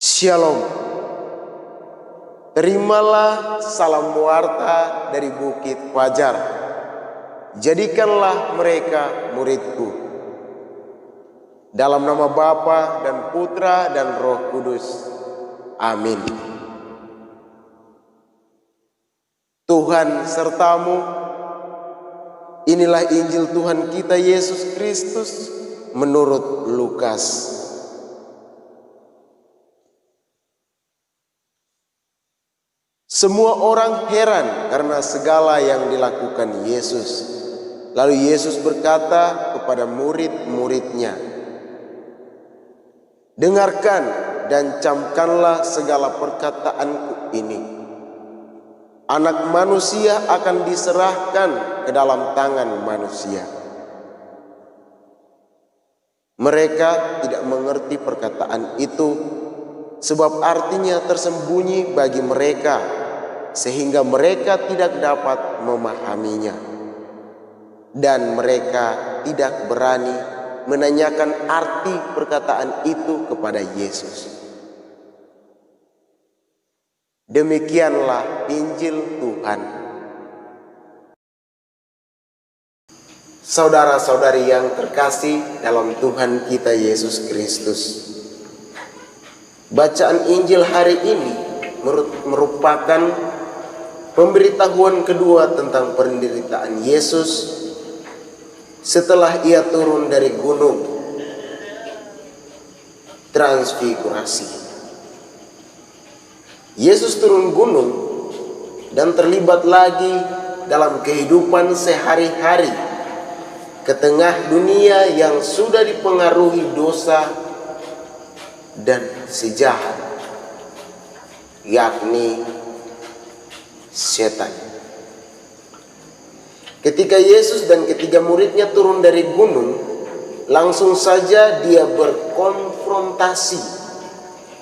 Shalom. Terimalah salam warta dari Bukit Fajar. Jadikanlah mereka muridku. Dalam nama Bapa dan Putra dan Roh Kudus. Amin. Tuhan sertamu. Inilah Injil Tuhan kita Yesus Kristus menurut Lukas. Semua orang heran karena segala yang dilakukan Yesus. Lalu Yesus berkata kepada murid-muridnya, "Dengarkan dan camkanlah segala perkataanku ini. Anak manusia akan diserahkan ke dalam tangan manusia." Mereka tidak mengerti perkataan itu, sebab artinya tersembunyi bagi mereka, sehingga mereka tidak dapat memahaminya. Dan mereka tidak berani menanyakan arti perkataan itu kepada Yesus. Demikianlah Injil Tuhan. Saudara-saudari yang terkasih dalam Tuhan kita Yesus Kristus, bacaan Injil hari ini merupakan pemberitahuan kedua tentang penderitaan Yesus setelah ia turun dari gunung Transfigurasi. Yesus turun gunung dan terlibat lagi dalam kehidupan sehari-hari ke tengah dunia yang sudah dipengaruhi dosa dan si jahat, yakni setan. Ketika Yesus dan ketiga muridnya turun dari gunung, langsung saja dia berkonfrontasi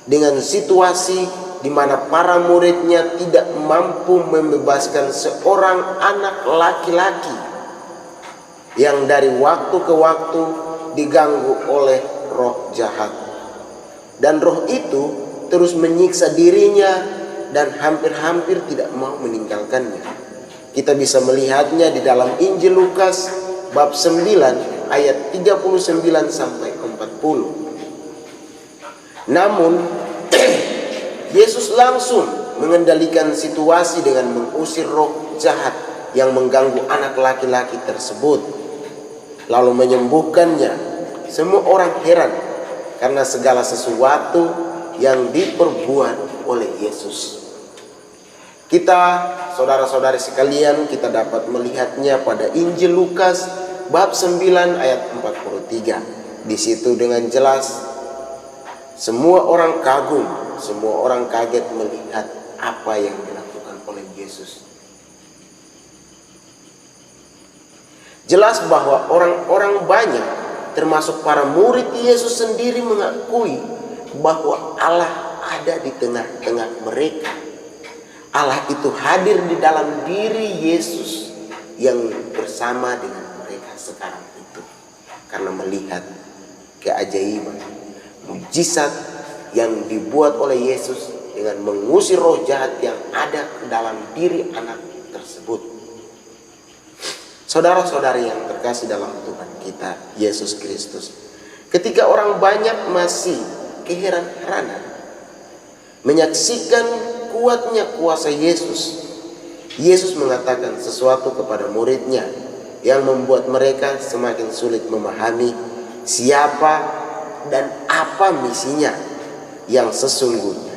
dengan situasi di mana para muridnya tidak mampu membebaskan seorang anak laki-laki yang dari waktu ke waktu diganggu oleh roh jahat. Dan roh itu terus menyiksa dirinya dan hampir-hampir tidak mau meninggalkannya. Kita bisa melihatnya di dalam Injil Lukas bab 9 ayat 39 sampai 40. Namun Yesus langsung mengendalikan situasi dengan mengusir roh jahat yang mengganggu anak laki-laki tersebut, lalu menyembuhkannya. Semua orang heran karena segala sesuatu yang diperbuat oleh Yesus. Kita, saudara-saudari sekalian, kita dapat melihatnya pada Injil Lukas bab 9 ayat 43. Di situ dengan jelas semua orang kagum, semua orang kaget melihat apa yang dilakukan oleh Yesus. Jelas bahwa orang-orang banyak, termasuk para murid Yesus sendiri, mengakui bahwa Allah ada di tengah-tengah mereka. Allah itu hadir di dalam diri Yesus yang bersama dengan mereka sekarang itu, karena melihat keajaiban, mujizat yang dibuat oleh Yesus dengan mengusir roh jahat yang ada ke dalam diri anak tersebut. Saudara-saudari yang terkasih dalam Tuhan kita Yesus Kristus, ketika orang banyak masih keheran-heranan menyaksikan kuatnya kuasa Yesus, Yesus mengatakan sesuatu kepada muridnya yang membuat mereka semakin sulit memahami siapa dan apa misinya yang sesungguhnya.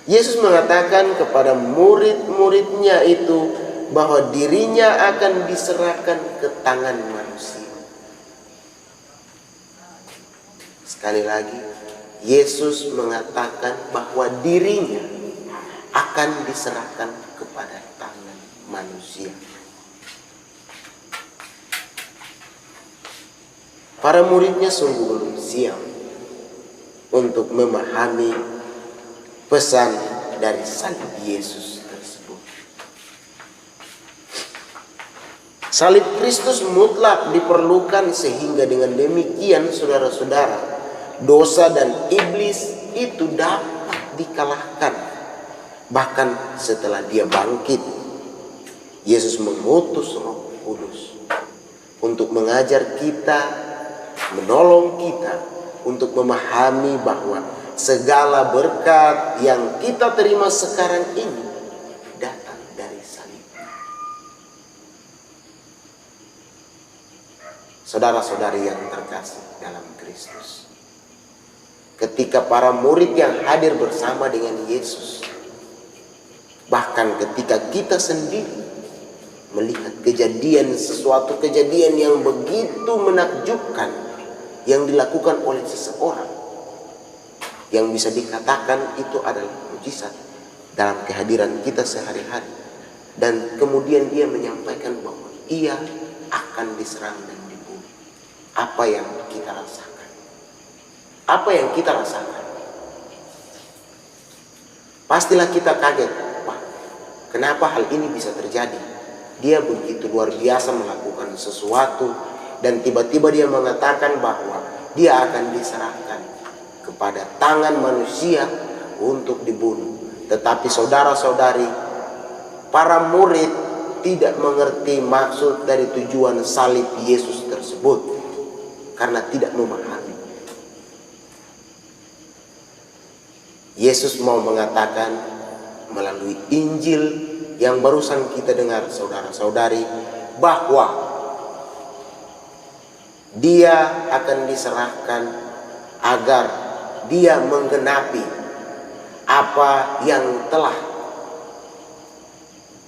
Yesus mengatakan kepada murid-muridnya itu bahwa dirinya akan diserahkan ke tangan manusia. Sekali lagi, Yesus mengatakan bahwa dirinya akan diserahkan kepada tangan manusia. Para muridnya sungguh belum siap untuk memahami pesan dari salib Yesus tersebut. Salib Kristus mutlak diperlukan, sehingga dengan demikian saudara-saudara, dosa dan iblis itu dapat dikalahkan. Bahkan setelah dia bangkit, Yesus mengutus Roh Kudus untuk mengajar kita, menolong kita untuk memahami bahwa segala berkat yang kita terima sekarang ini datang dari salib. Saudara-saudari yang terkasih dalam Kristus, ketika para murid yang hadir bersama dengan Yesus, bahkan ketika kita sendiri melihat sesuatu kejadian yang begitu menakjubkan yang dilakukan oleh seseorang, yang bisa dikatakan itu adalah mujizat dalam kehadiran kita sehari-hari, dan kemudian dia menyampaikan bahwa ia akan diserang dan dibunuh. Apa yang kita rasakan? Apa yang kita rasakan? Pastilah kita kaget. Wah, kenapa hal ini bisa terjadi? Dia begitu luar biasa melakukan sesuatu, dan tiba-tiba dia mengatakan bahwa dia akan diserahkan kepada tangan manusia untuk dibunuh. Tetapi saudara-saudari, para murid tidak mengerti maksud dari tujuan salib Yesus tersebut karena tidak memahami. Yesus mau mengatakan melalui Injil yang barusan kita dengar, saudara-saudari, bahwa dia akan diserahkan agar dia menggenapi apa yang telah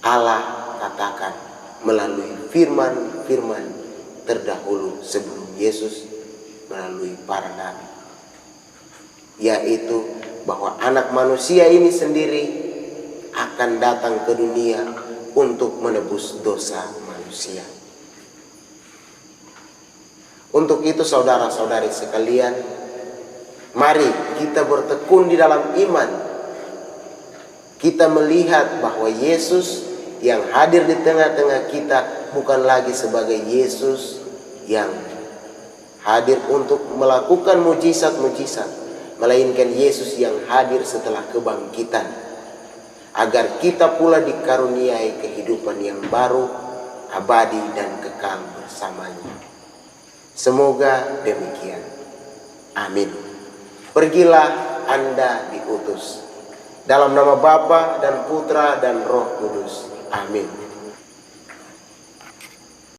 Allah katakan melalui firman-firman terdahulu sebelum Yesus melalui para nabi, yaitu bahwa anak manusia ini sendiri akan datang ke dunia untuk menebus dosa manusia. Untuk itu saudara-saudari sekalian, mari kita bertekun di dalam iman. Kita melihat bahwa Yesus yang hadir di tengah-tengah kita bukan lagi sebagai Yesus yang hadir untuk melakukan mujizat-mujizat, melainkan Yesus yang hadir setelah kebangkitan, agar kita pula dikaruniai kehidupan yang baru, abadi dan kekal bersamanya. Semoga demikian. Amin. Pergilah Anda diutus dalam nama Bapa dan Putra dan Roh Kudus. Amin.